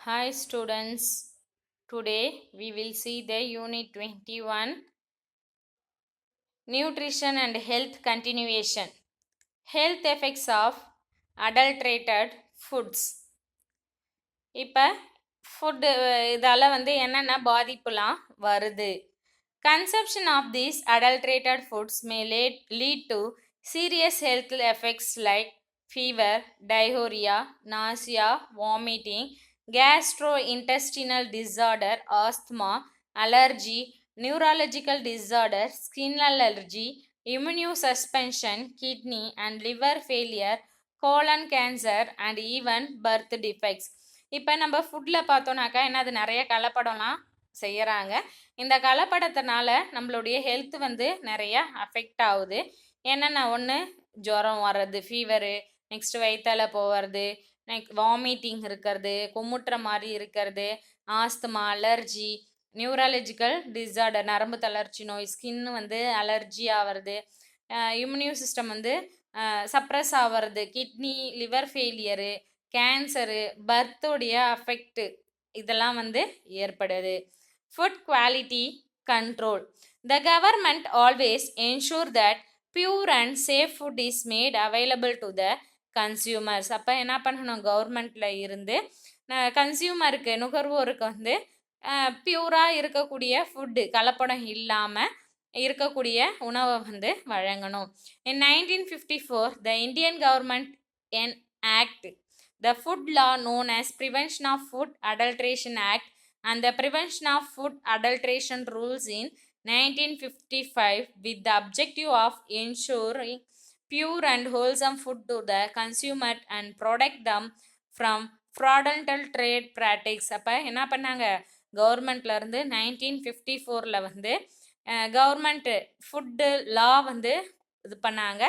Hi students, today we will see the unit 21 nutrition and health continuation. Health effects of adulterated foods. இப்போ food இதால் என்னென்ன பாதிப்புலாம் வருது. Consumption of these adulterated foods may lead to serious health effects like fever, diarrhea, nausea, vomiting, gastrointestinal disorder, asthma, allergy, neurological disorder, skin allergy, immunosuspension, kidney and liver failure, colon cancer and even birth defects. இப்போ நம்ம ஃபுட்டில் பார்த்தோன்னாக்கா என்னது நிறைய கலப்படம்லாம் செய்கிறாங்க. இந்த கலப்படத்தினால நம்மளுடைய health நிறைய affect ஆகுது. என்னென்ன ஒன்று ஜுரம் வர்றது, ஃபீவரு, நெக்ஸ்ட் வயிற்றால போகிறது, நெக்ஸ்ட் வாமிட்டிங் இருக்கிறது, குமுட்டுற மாதிரி இருக்கிறது, ஆஸ்துமா, அலர்ஜி, நியூரலஜிக்கல் டிஸார்டர், நரம்பு தளர்ச்சி நோய், ஸ்கின் அலர்ஜி ஆகிறது, இம்யூன் சிஸ்டம் சப்ரஸ் ஆகிறது, கிட்னி லிவர் ஃபெயிலியரு, கேன்சரு, பர்த்தோடைய அஃபெக்ட் இதெல்லாம் ஏற்படுது. Food quality control. The government always ensure that pure and safe food is made available to the consumers. அப்போ என்ன பண்ணணும், கவர்மெண்ட்டில் இருந்து கன்சியூமருக்கு நுகர்வோருக்கு பியூராக இருக்கக்கூடிய ஃபுட்டு, கலப்படம் இல்லாமல் இருக்கக்கூடிய உணவை வழங்கணும். In 1954, the Indian government enacted the food law known as Prevention of Food Adulteration Act and the Prevention of Food Adulteration Rules in 1955 with the objective of ensuring pure and wholesome food to the consumer and protect them from fraudulent trade practices. அப்போ என்ன பண்ணாங்க, கவர்மெண்ட்லேருந்து 1954 government food லா இது பண்ணாங்க.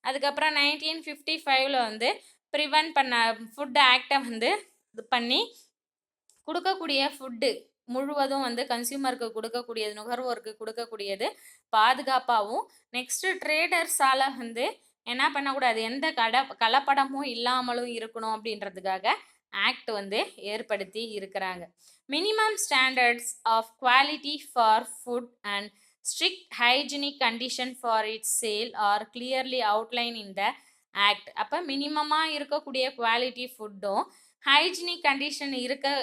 அதுக்கப்புறம் 1955 prevent பண்ண food ஆக்டை இது பண்ணி கொடுக்கக்கூடிய ஃபுட்டு முழுவதும் கன்சியூமருக்கு கொடுக்கக்கூடியது, நுகர்வோருக்கு கொடுக்கக்கூடியது பாதுகாப்பாகவும், நெக்ஸ்ட்டு ட்ரேடர்ஸால் என்ன பண்ணக்கூடாது, எந்த கலப்படமும் இல்லாமலும் இருக்கணும் அப்படின்றதுக்காக ஆக்ட் ஏற்படுத்தி இருக்கிறாங்க. Minimum standards of quality for food and strict hygienic condition for its sale are clearly outline in the act. அப்போ மினிமமாக இருக்கக்கூடிய குவாலிட்டி ஃபுட்டும் ஹைஜீனிக் கண்டிஷன்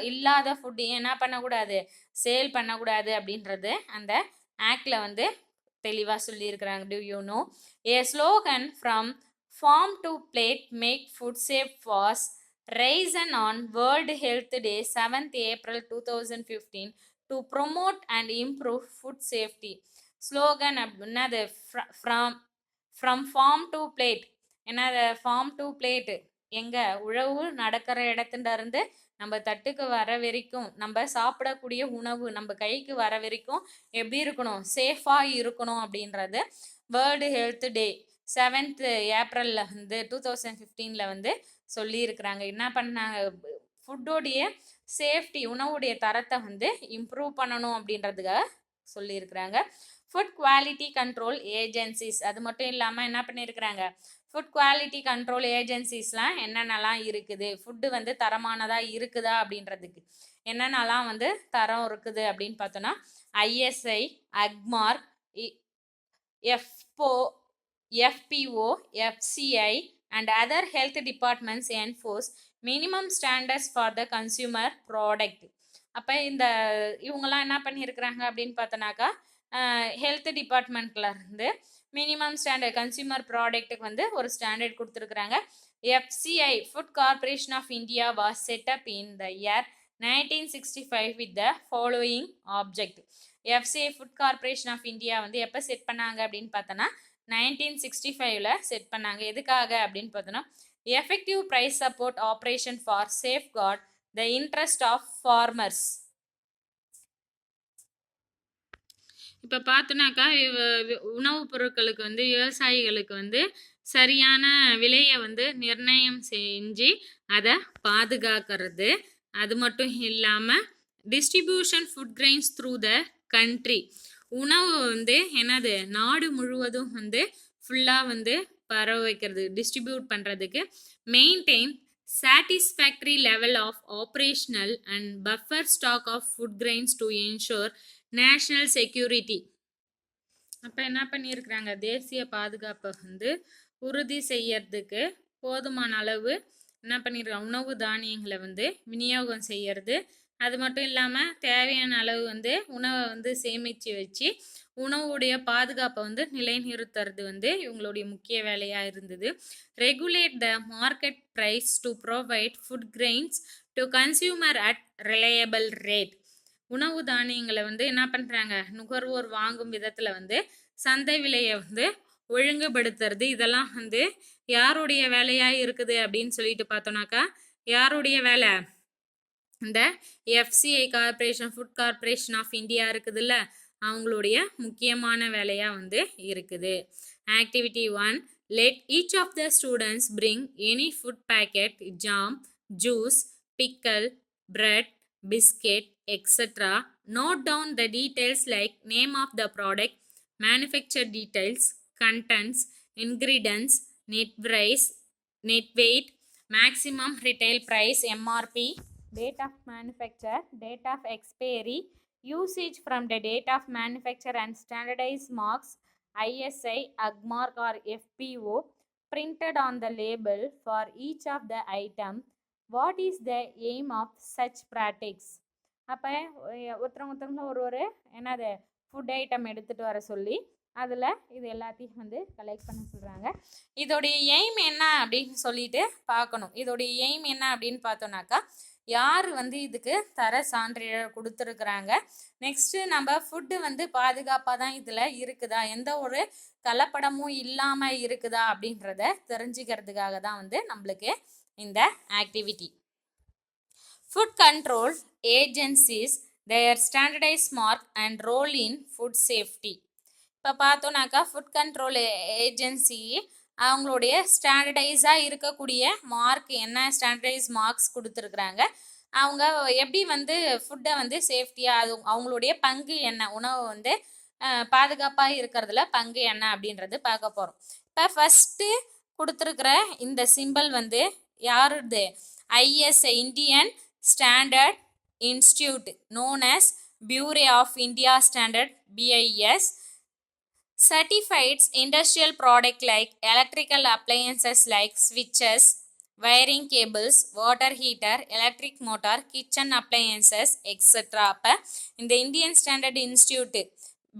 இல்லாத ஃபுட்டு என்ன பண்ணக்கூடாது, சேல் பண்ணக்கூடாது அப்படின்றது அந்த ஆக்டில் தெளிவாக சொல்லியிருக்கிறாங்க. Do you know a slogan from farm to plate make food safe was risen on world health day 7th April 2015 to promote and improve food safety. Slogan அப்படின்னது ஃப்ரம் ஃபார்ம் டு பிளேட், என்னது farm to plate, எங்கள் உழவு நடக்கிற இடத்துலேருந்து நம்ம தட்டுக்கு வர வரைக்கும், நம்ம சாப்பிடக்கூடிய உணவு நம்ம கைக்கு வர வரைக்கும் எப்படி இருக்கணும், சேஃபாக இருக்கணும் அப்படின்றது world health day 7th April 2015 சொல்லியிருக்கிறாங்க. என்ன பண்ணாங்க, ஃபுட்டோடைய சேஃப்டி, உணவுடைய தரத்தை இம்ப்ரூவ் பண்ணணும் அப்படின்றதுக்காக சொல்லியிருக்கிறாங்க. ஃபுட் குவாலிட்டி கண்ட்ரோல் ஏஜென்சிஸ், அது மட்டும் இல்லாமல் என்ன பண்ணியிருக்கிறாங்க, ஃபுட் குவாலிட்டி கண்ட்ரோல் ஏஜென்சிஸ்லாம் என்னென்னலாம் இருக்குது, ஃபுட்டு தரமானதாக இருக்குதா அப்படின்றதுக்கு என்னென்னலாம் தரம் இருக்குது அப்படின்னு பார்த்தோன்னா ISI, Agmark, FPO, FCI and other health departments enforce minimum standards for the consumer product. அப்போ இவங்கெல்லாம் என்ன பண்ணியிருக்கிறாங்க அப்படின்னு பார்த்தோன்னாக்கா, ஹெல்த் டிபார்ட்மெண்ட்லேருந்து மினிமம் ஸ்டாண்டர்ட் கன்சியூமர் ப்ராடக்ட்டுக்கு ஒரு ஸ்டாண்டர்ட் கொடுத்துருக்குறாங்க. FCI, food corporation of India was set up in the year 1965 with the following object. FCI food corporation of India எப்போ செட் பண்ணாங்க அப்படின்னு பார்த்தோன்னா 1965 செட் பண்ணாங்க. எதுக்காக அப்படின்னு பார்த்தோன்னா effective price support operation for safeguard the interest of farmers. இப்போ பார்த்தோன்னாக்கா உணவுப் பொருட்களுக்கு விவசாயிகளுக்கு சரியான விலையை நிர்ணயம் செஞ்சு அதை பாதுகாக்கிறது. அது மட்டும் இல்லாமல் distribution food grains through the country, உணவு என்னது நாடு முழுவதும் ஃபுல்லாக பரவ வைக்கிறது, டிஸ்ட்ரிபியூட் பண்ணுறதுக்கு maintain satisfactory level of operational and buffer stock of food grains to ensure national security. அப்போ என்ன பண்ணியிருக்கிறாங்க, தேசிய பாதுகாப்பை வந்து உறுதி செய்யறதுக்கு போதுமான அளவு என்ன பண்ணியிருக்காங்க, உணவு தானியங்களை வந்து விநியோகம் செய்யறது. அது மட்டும் இல்லாமல் தேவையான அளவு வந்து உணவை வந்து சேமித்து வச்சு உணவுடைய பாதுகாப்பை வந்து நிலைநிறுத்துறது வந்து இவங்களுடைய முக்கிய வேலையாக இருந்தது. Regulate the market price to provide food grains to consumer at reliable rate. உணவு தானியங்களை வந்து என்ன பண்ணுறாங்க, நுகர்வோர் வாங்கும் விதத்தில் வந்து சந்தை விலையை வந்து ஒழுங்குபடுத்துறது. இதெல்லாம் வந்து யாருடைய வேலையாக இருக்குது அப்படின்னு சொல்லிட்டு பார்த்தோன்னாக்கா, யாருடைய வேலை, இந்த FCI corporation, food corporation of India இருக்குதுல்ல, அவங்களுடைய முக்கியமான வேலையாக வந்து இருக்குது. Activity 1, let each of the students bring any food packet, jam, juice, pickle, bread, biscuit, etc. Note down the details like name of the product, manufacture details, contents, ingredients, net price, net weight, maximum retail price MRP, date of manufacture, date of expiry, usage from the date of manufacture and standardized marks ISI, AGMARK or FPO printed on the label for each of the item. What is the aim of such practice? அப்போ ஒருத்தவங்க ஒரு என்னது food item எடுத்துகிட்டு வர சொல்லி அதில் இது எல்லாத்தையும் வந்து கலெக்ட் பண்ண சொல்கிறாங்க. இதோடைய எய்ம் என்ன அப்படின்னு சொல்லிட்டு பார்க்கணும். இதோடைய எய்ம் என்ன அப்படின்னு பார்த்தோன்னாக்கா, யார் வந்து இதுக்கு தர சான்றிதழ் கொடுத்துருக்குறாங்க, நெக்ஸ்ட்டு நம்ம ஃபுட்டு வந்து பாதுகாப்பாக தான் இதில் இருக்குதா, எந்த ஒரு கலப்படமும் இல்லாமல் இருக்குதா அப்படின்றத தெரிஞ்சுக்கிறதுக்காக தான் வந்து நம்மளுக்கு இந்த activity. Food control agencies their standardized mark and role in food safety. இப்போ பார்த்தோன்னாக்கா ஃபுட் கண்ட்ரோல் ஏஜென்சி அவங்களுடைய ஸ்டாண்டர்டைஸாக இருக்கக்கூடிய மார்க் என்ன, ஸ்டாண்டர்டைஸ் மார்க்ஸ் கொடுத்துருக்குறாங்க. அவங்க எப்படி வந்து ஃபுட்டை வந்து சேஃப்டியாக, அது அவங்களுடைய பங்கு என்ன, உணவு வந்து பாதுகாப்பாக இருக்கிறதுல பங்கு என்ன அப்படின்றது பார்க்க போகிறோம். இப்போ ஃபஸ்ட்டு கொடுத்துருக்குற இந்த சிம்பிள் வந்து யாருது, ISI, Indian standard Institute known as Bureau of India Standard BIS certifies industrial product like electrical appliances like switches, wiring cables, water heater, electric motor, kitchen appliances, etc. அப்போ இந்த Indian standard institute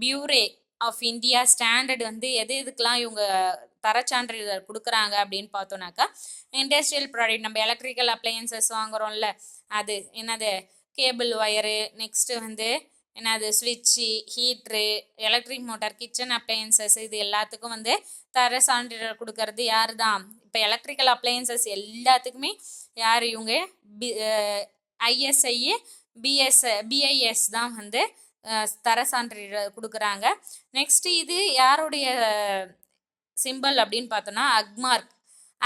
bureau of India standard வந்து எதுக்கெலாம் இவங்க தரச்சான்றிதழ் கொடுக்குறாங்க அப்படின்னு பார்த்தோன்னாக்கா, industrial product, நம்ம எலக்ட்ரிக்கல் அப்ளையன்சஸ் வாங்குகிறோம்ல, அது என்னது கேபிள் ஒயரு, நெக்ஸ்ட்டு வந்து என்னது ஸ்விட்சு, heater, electric motor, kitchen appliances, இது எல்லாத்துக்கும் வந்து தர சான்றிதழ் கொடுக்கறது யார் தான், இப்போ எலக்ட்ரிக்கல் அப்ளையன்சஸ் எல்லாத்துக்குமே யார், இவங்க ஐஎஸ்ஐ பிஐஎஸ் தான் வந்து தர சான்றிதழ் கொடுக்குறாங்க. நெக்ஸ்ட்டு இது யாருடைய சிம்பிள் அப்படின்னு பார்த்தோன்னா அக்மார்க்.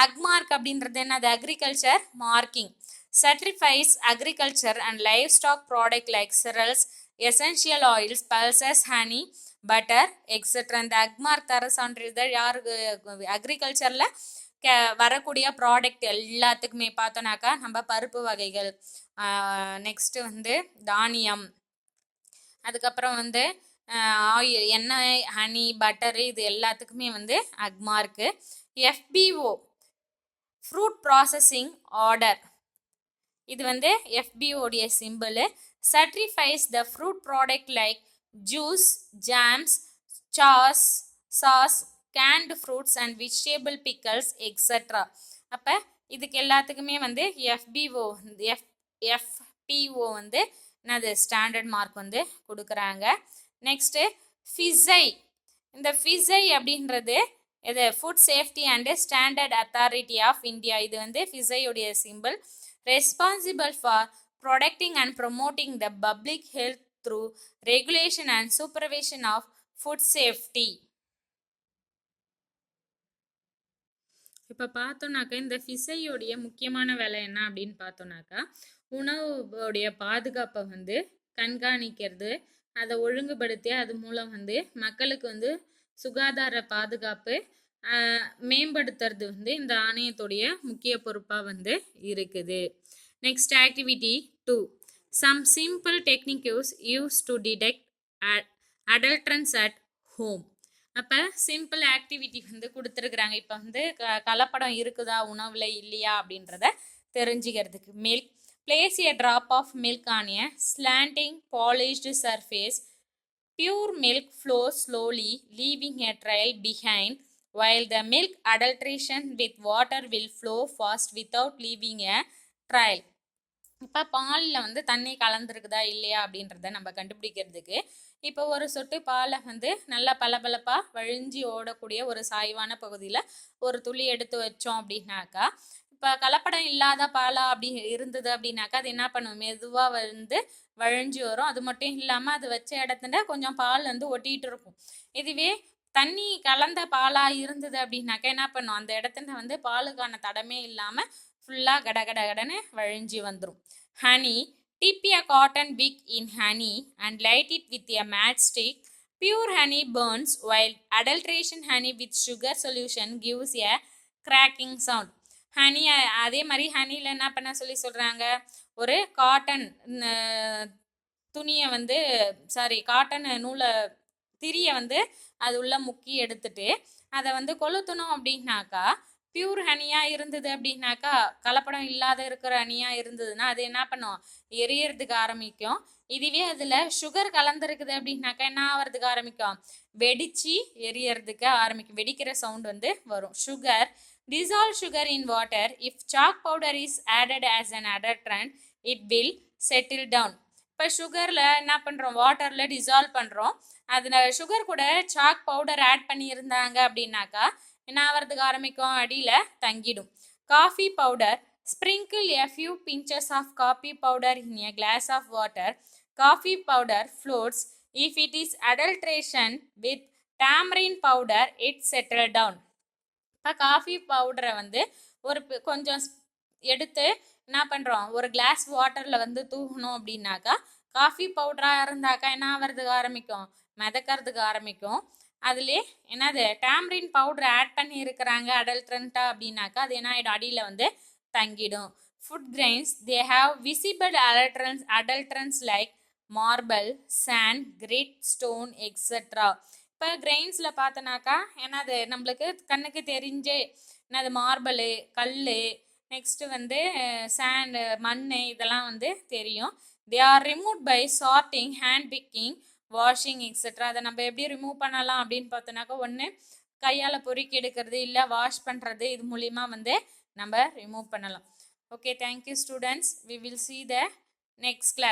அக்மார்க் அப்படின்றது என்னது, agriculture marking. Certifies agriculture and livestock product like cereals, essential oils, pulses, honey, butter, etc. இந்த அக்மார்க் தர சான்றிதழ் யாருக்கு, அக்ரிகல்ச்சரில் வரக்கூடிய ப்ராடக்ட் எல்லாத்துக்குமே பார்த்தோன்னாக்கா, நம்ம பருப்பு வகைகள், நெக்ஸ்ட்டு வந்து தானியம், அதுக்கப்புறம் வந்து ஆயில், எண்ணெய், ஹனி, பட்டரு, இது எல்லாத்துக்குமே வந்து Agmark. FPO fruit processing order, இது வந்து எஃபிஓடைய simple. Certifies the fruit product like juice, jams, sauce, canned fruits and vegetable pickles, extra. அப்போ இதுக்கு எல்லாத்துக்குமே வந்து எஃபிஓ வந்து என்னது ஸ்டாண்டர்ட் மார்க் வந்து கொடுக்குறாங்க. Next FSSAI. இந்த ஃபிஸை அப்படின்றது இது food safety and standard authority of India. இது வந்து ஃபிஸையுடைய simple. Responsible for protecting and promoting the public health through regulation and supervision of food safety. இப்போ பார்த்தோன்னாக்கா, இந்த ஃபிஸையோடைய முக்கியமான வேலை என்ன அப்படின்னு பார்த்தோன்னாக்கா, உணவுடைய பாதுகாப்பை வந்து கண்காணிக்கிறது, அதை ஒழுங்குபடுத்தி அது மூலம் வந்து மக்களுக்கு வந்து சுகாதார பாதுகாப்பு மேம்படுத்துறது வந்து இந்த ஆணையத்துடைய முக்கிய பொறுப்பாக வந்து இருக்குது. Next activity 2. Some simple techniques use to detect adulterants at home. அப்போ சிம்பிள் ஆக்டிவிட்டி வந்து கொடுத்துருக்குறாங்க. இப்போ வந்து கலப்படம் இருக்குதா உணவில் இல்லையா அப்படின்றத தெரிஞ்சுக்கிறதுக்கு. Milk, place a drop of milk on a slanting polished surface. Pure milk flows slowly, leaving a trail behind, while the milk adulteration with water will flow fast without leaving a trail. இப்போ பாலில் வந்து தண்ணி கலந்துருக்குதா இல்லையா அப்படின்றத நம்ம கண்டுபிடிக்கிறதுக்கு இப்போ ஒரு சொட்டு பாலை வந்து நல்லா பளபளப்பாக வழிஞ்சி ஓடக்கூடிய ஒரு சாய்வான பகுதியில் ஒரு துளி எடுத்து வச்சோம் அப்படின்னாக்கா, இப்போ கலப்படம் இல்லாத பாலா அப்படி இருந்தது அப்படின்னாக்கா அது என்ன பண்ணும், மெதுவாக வந்து வழிஞ்சு வரும். அது மட்டும் இல்லாமல் அது வச்ச இடத்துல கொஞ்சம் பால் வந்து ஒட்டிகிட்டு இருக்கும். இதுவே தண்ணி கலந்த பாலாக இருந்தது அப்படின்னாக்கா என்ன பண்ணும், அந்த இடத்துல வந்து பாலுக்கான தடமே இல்லாமல் ஃபுல்லாக கடகடன்னு வழிஞ்சி வந்துடும். Honey, dip a cotton wick in honey and light it with a matchstick. Pure honey burns, while adulteration honey with sugar solution gives a cracking sound. Honey, அதே மாதிரி ஹனியில் என்ன பண்ண சொல்கிறாங்க, ஒரு காட்டன் துணியை வந்து காட்டன் நூலை திரியை வந்து அது உள்ள முக்கி எடுத்துட்டு அதை வந்து கொளுத்தணும் அப்படின்னாக்கா, பியூர் ஹனியாக இருந்தது அப்படின்னாக்கா, கலப்படம் இல்லாத இருக்கிற ஹனியாக இருந்ததுன்னா அது என்ன பண்ணும், எரியறதுக்கு ஆரம்பிக்கும். இதுவே அதில் சுகர் கலந்துருக்குது அப்படின்னாக்கா என்ன ஆகிறதுக்கு ஆரம்பிக்கும், வெடித்து எரியறதுக்கு ஆரம்பிக்கும். வெடிக்கிற சவுண்ட் வந்து வரும். Sugar, dissolve sugar in water. If chalk powder is added as an adulterant, it will settle down. இப்போ சுகரில் என்ன பண்ணுறோம், வாட்டரில் டிசால்வ் பண்ணுறோம். அதில் சுகர் கூட சாக் பவுடர் ஆட் பண்ணியிருந்தாங்க அப்படின்னாக்கா என்ன ஆகிறதுக்கு ஆரம்பிக்கும், அடியில் தங்கிடும். Coffee powder, sprinkle a few pinches of coffee powder in a glass of water. Coffee powder floats. If it is adulteration with tamarind powder, it settle down. இப்போ coffee பவுடரை வந்து ஒரு கொஞ்சம் எடுத்து என்ன பண்ணுறோம், ஒரு கிளாஸ் வாட்டரில் வந்து தூக்கணும் அப்படின்னாக்கா காஃபி பவுடராக இருந்தாக்கா என்ன ஆகிறதுக்கு ஆரம்பிக்கும், மிதக்கிறதுக்கு ஆரம்பிக்கும். அதுலேயே என்னது டேமரின் பவுடர் ஆட் பண்ணி இருக்கிறாங்க அடல்ட்ரண்ட்டாக அப்படின்னாக்கா அது என்ன ஆகிடும், அடியில் வந்து தங்கிடும். Food grains, they have visible adulterants like marble, sand, grit, stone extra. இப்போ கிரெயின்ஸில் பார்த்தோன்னாக்கா என்னது நம்மளுக்கு கண்ணுக்கு தெரிஞ்சே என்னது மார்பிள், கல், நெக்ஸ்ட்டு வந்து சாண்டு, மண், இதெல்லாம் வந்து தெரியும். They are remove by sorting, hand picking, washing etcetera. அதை நம்ம எப்படி ரிமூவ் பண்ணலாம் அப்படின்னு பார்த்தோன்னாக்கா, ஒன்று கையால் பொறுக்கி எடுக்கிறது, இல்லை வாஷ் பண்ணுறது, இது மூலிமா வந்து நம்ம ரிமூவ் பண்ணலாம். Okay, thank you students. We will see the next class.